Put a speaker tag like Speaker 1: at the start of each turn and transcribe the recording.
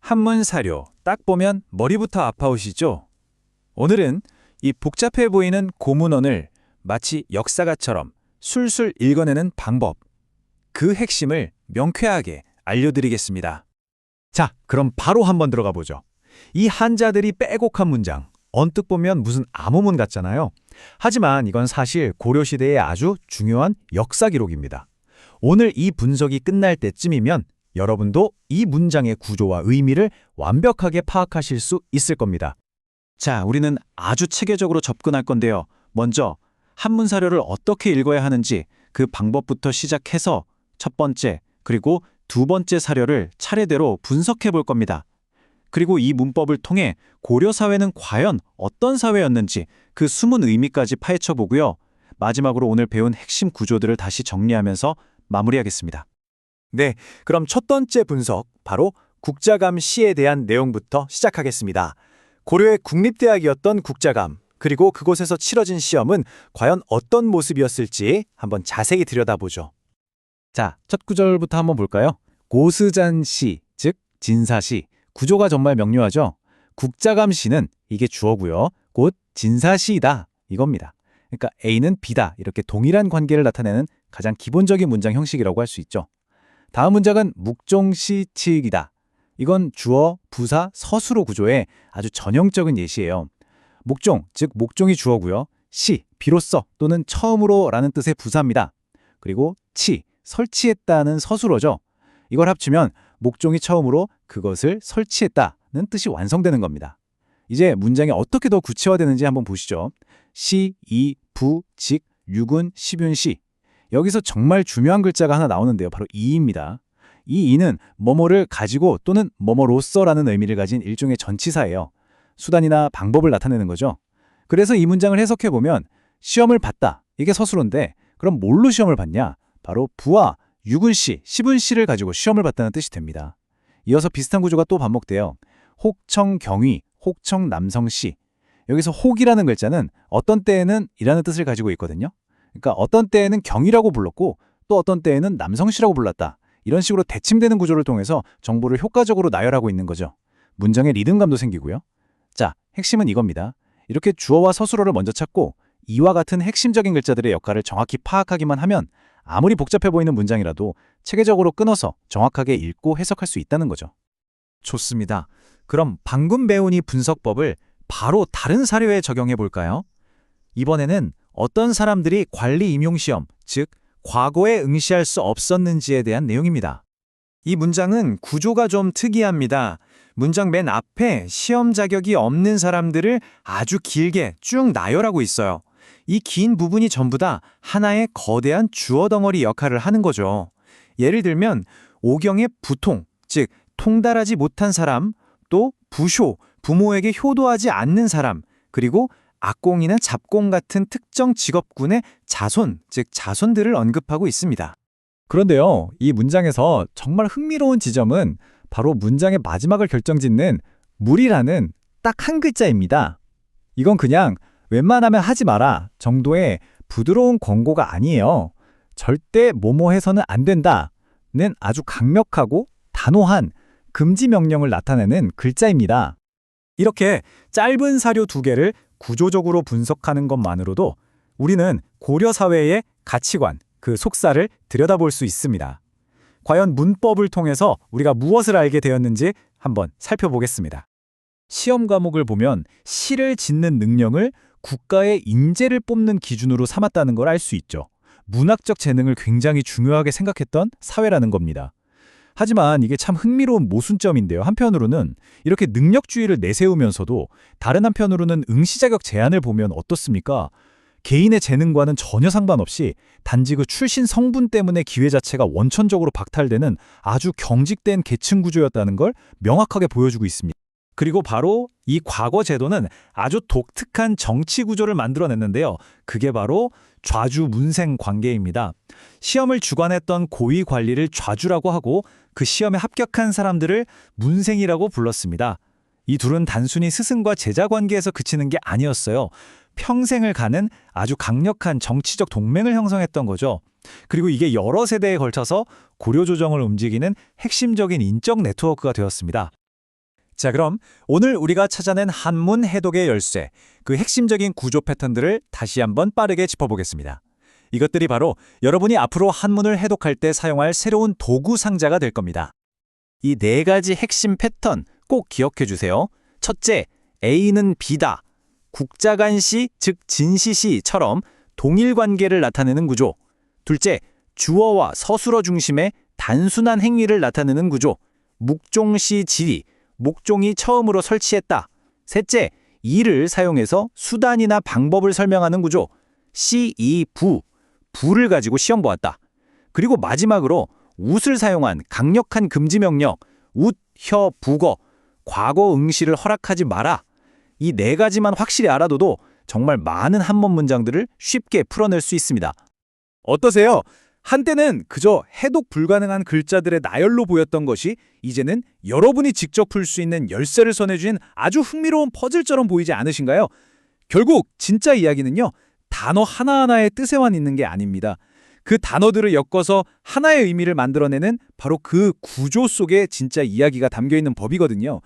Speaker 1: 한문 사료, 딱 보면 머리부터 아파오시죠? 오늘은 이 복잡해 보이는 고문원을 마치 역사가처럼 술술 읽어내는 방법, 그 핵심을 명쾌하게 알려드리겠습니다.
Speaker 2: 자, 그럼 바로 한번 들어가 보죠. 이 한자들이 빼곡한 문장, 언뜻 보면 무슨 암호문 같잖아요. 하지만 이건 사실 고려시대의 아주 중요한 역사 기록입니다. 오늘 이 분석이 끝날 때쯤이면 여러분도 이 문장의 구조와 의미를 완벽하게 파악하실 수 있을 겁니다.
Speaker 1: 자, 우리는 아주 체계적으로 접근할 건데요. 먼저 한문 사료를 어떻게 읽어야 하는지 그 방법부터 시작해서 첫 번째, 그리고 두 번째 사료를 차례대로 분석해 볼 겁니다. 그리고 이 문법을 통해 고려 사회는 과연 어떤 사회였는지 그 숨은 의미까지 파헤쳐 보고요. 마지막으로 오늘 배운 핵심 구조들을 다시 정리하면서 마무리하겠습니다.
Speaker 2: 네, 그럼 첫 번째 분석, 바로 국자감 시에 대한 내용부터 시작하겠습니다. 고려의 국립대학이었던 국자감, 그리고 그곳에서 치러진 시험은 과연 어떤 모습이었을지 한번 자세히 들여다보죠. 자, 첫 구절부터 한번 볼까요? 고스잔시, 즉 진사시. 구조가 정말 명료하죠? 국자감시는 이게 주어고요. 곧 진사시이다 이겁니다. 그러니까 A는 B다 이렇게 동일한 관계를 나타내는 가장 기본적인 문장 형식이라고 할 수 있죠. 다음 문장은 묵종시치이다. 이건 주어, 부사, 서술어 구조의 아주 전형적인 예시예요. 목종, 즉 목종이 주어고요. 시, 비로소 또는 처음으로 라는 뜻의 부사입니다. 그리고 치, 설치했다는 서술어죠. 이걸 합치면 목종이 처음으로 그것을 설치했다는 뜻이 완성되는 겁니다. 이제 문장이 어떻게 더 구체화되는지 한번 보시죠. 시, 이, 부, 직, 유군, 시뷴시. 여기서 정말 중요한 글자가 하나 나오는데요. 바로 이입니다. 이 이는 뭐뭐를 가지고 또는 뭐뭐로서라는 의미를 가진 일종의 전치사예요. 수단이나 방법을 나타내는 거죠. 그래서 이 문장을 해석해보면 시험을 봤다. 이게 서술어인데 그럼 뭘로 시험을 봤냐? 바로 부와 유군시, 시분시를 가지고 시험을 봤다는 뜻이 됩니다. 이어서 비슷한 구조가 또 반복돼요. 혹청경위, 혹청남성시. 여기서 혹이라는 글자는 어떤 때에는 이라는 뜻을 가지고 있거든요. 그러니까 어떤 때에는 경이라고 불렀고 또 어떤 때에는 남성시라고 불렀다. 이런 식으로 대칭되는 구조를 통해서 정보를 효과적으로 나열하고 있는 거죠. 문장의 리듬감도 생기고요. 자, 핵심은 이겁니다. 이렇게 주어와 서술어를 먼저 찾고 이와 같은 핵심적인 글자들의 역할을 정확히 파악하기만 하면 아무리 복잡해 보이는 문장이라도 체계적으로 끊어서 정확하게 읽고 해석할 수 있다는 거죠. 좋습니다. 그럼 방금 배운 이 분석법을 바로 다른 사료에 적용해 볼까요? 이번에는 어떤 사람들이 관리 임용시험, 즉 과거에 응시할 수 없었는지에 대한 내용입니다. 이 문장은 구조가 좀 특이합니다. 문장 맨 앞에 시험 자격이 없는 사람들을 아주 길게 쭉 나열하고 있어요. 이 긴 부분이 전부 다 하나의 거대한 주어 덩어리 역할을 하는 거죠. 예를 들면 오경의 부통, 즉 통달하지 못한 사람, 또 부효, 부모에게 효도하지 않는 사람, 그리고 악공이나 잡공 같은 특정 직업군의 자손, 즉 자손들을 언급하고 있습니다. 그런데요, 이 문장에서 정말 흥미로운 지점은 바로 문장의 마지막을 결정짓는 물이라는 딱 한 글자입니다. 이건 그냥 웬만하면 하지 마라 정도의 부드러운 권고가 아니에요. 절대 뭐뭐 해서는 안 된다는 아주 강력하고 단호한 금지 명령을 나타내는 글자입니다. 이렇게 짧은 사료 두 개를 구조적으로 분석하는 것만으로도 우리는 고려 사회의 가치관, 그 속사를 들여다볼 수 있습니다. 과연 문법을 통해서 우리가 무엇을 알게 되었는지 한번 살펴보겠습니다. 시험 과목을 보면 시를 짓는 능력을 국가의 인재를 뽑는 기준으로 삼았다는 걸 알 수 있죠. 문학적 재능을 굉장히 중요하게 생각했던 사회라는 겁니다. 하지만 이게 참 흥미로운 모순점인데요. 한편으로는 이렇게 능력주의를 내세우면서도 다른 한편으로는 응시 자격 제한을 보면 어떻습니까? 개인의 재능과는 전혀 상관없이 단지 그 출신 성분 때문에 기회 자체가 원천적으로 박탈되는 아주 경직된 계층 구조였다는 걸 명확하게 보여주고 있습니다. 그리고 바로 이 과거 제도는 아주 독특한 정치 구조를 만들어냈는데요. 그게 바로 좌주문생 관계입니다. 시험을 주관했던 고위 관리를 좌주라고 하고 그 시험에 합격한 사람들을 문생이라고 불렀습니다. 이 둘은 단순히 스승과 제자 관계에서 그치는 게 아니었어요. 평생을 가는 아주 강력한 정치적 동맹을 형성했던 거죠. 그리고 이게 여러 세대에 걸쳐서 고려 조정을 움직이는 핵심적인 인적 네트워크가 되었습니다. 자, 그럼 오늘 우리가 찾아낸 한문 해독의 열쇠, 그 핵심적인 구조 패턴들을 다시 한번 빠르게 짚어보겠습니다. 이것들이 바로 여러분이 앞으로 한문을 해독할 때 사용할 새로운 도구 상자가 될 겁니다.
Speaker 1: 이 네 가지 핵심 패턴 꼭 기억해 주세요. 첫째, A는 B다. 국자간시, 즉 진시시처럼 동일 관계를 나타내는 구조. 둘째, 주어와 서술어 중심의 단순한 행위를 나타내는 구조. 묵종시 지리, 목종이 처음으로 설치했다. 셋째, 이를 사용해서 수단이나 방법을 설명하는 구조. 시, 이, 부, 부를 가지고 시험 보았다. 그리고 마지막으로 웃을 사용한 강력한 금지 명령, 웃, 혀, 북어, 과거 응시를 허락하지 마라. 이 네 가지만 확실히 알아둬도 정말 많은 한문 문장들을 쉽게 풀어낼 수 있습니다.
Speaker 2: 어떠세요? 한때는 그저 해독 불가능한 글자들의 나열로 보였던 것이 이제는 여러분이 직접 풀 수 있는 열쇠를 선해주는 아주 흥미로운 퍼즐처럼 보이지 않으신가요? 결국 진짜 이야기는요, 단어 하나하나의 뜻에만 있는 게 아닙니다. 그 단어들을 엮어서 하나의 의미를 만들어내는 바로 그 구조 속에 진짜 이야기가 담겨 있는 법이거든요.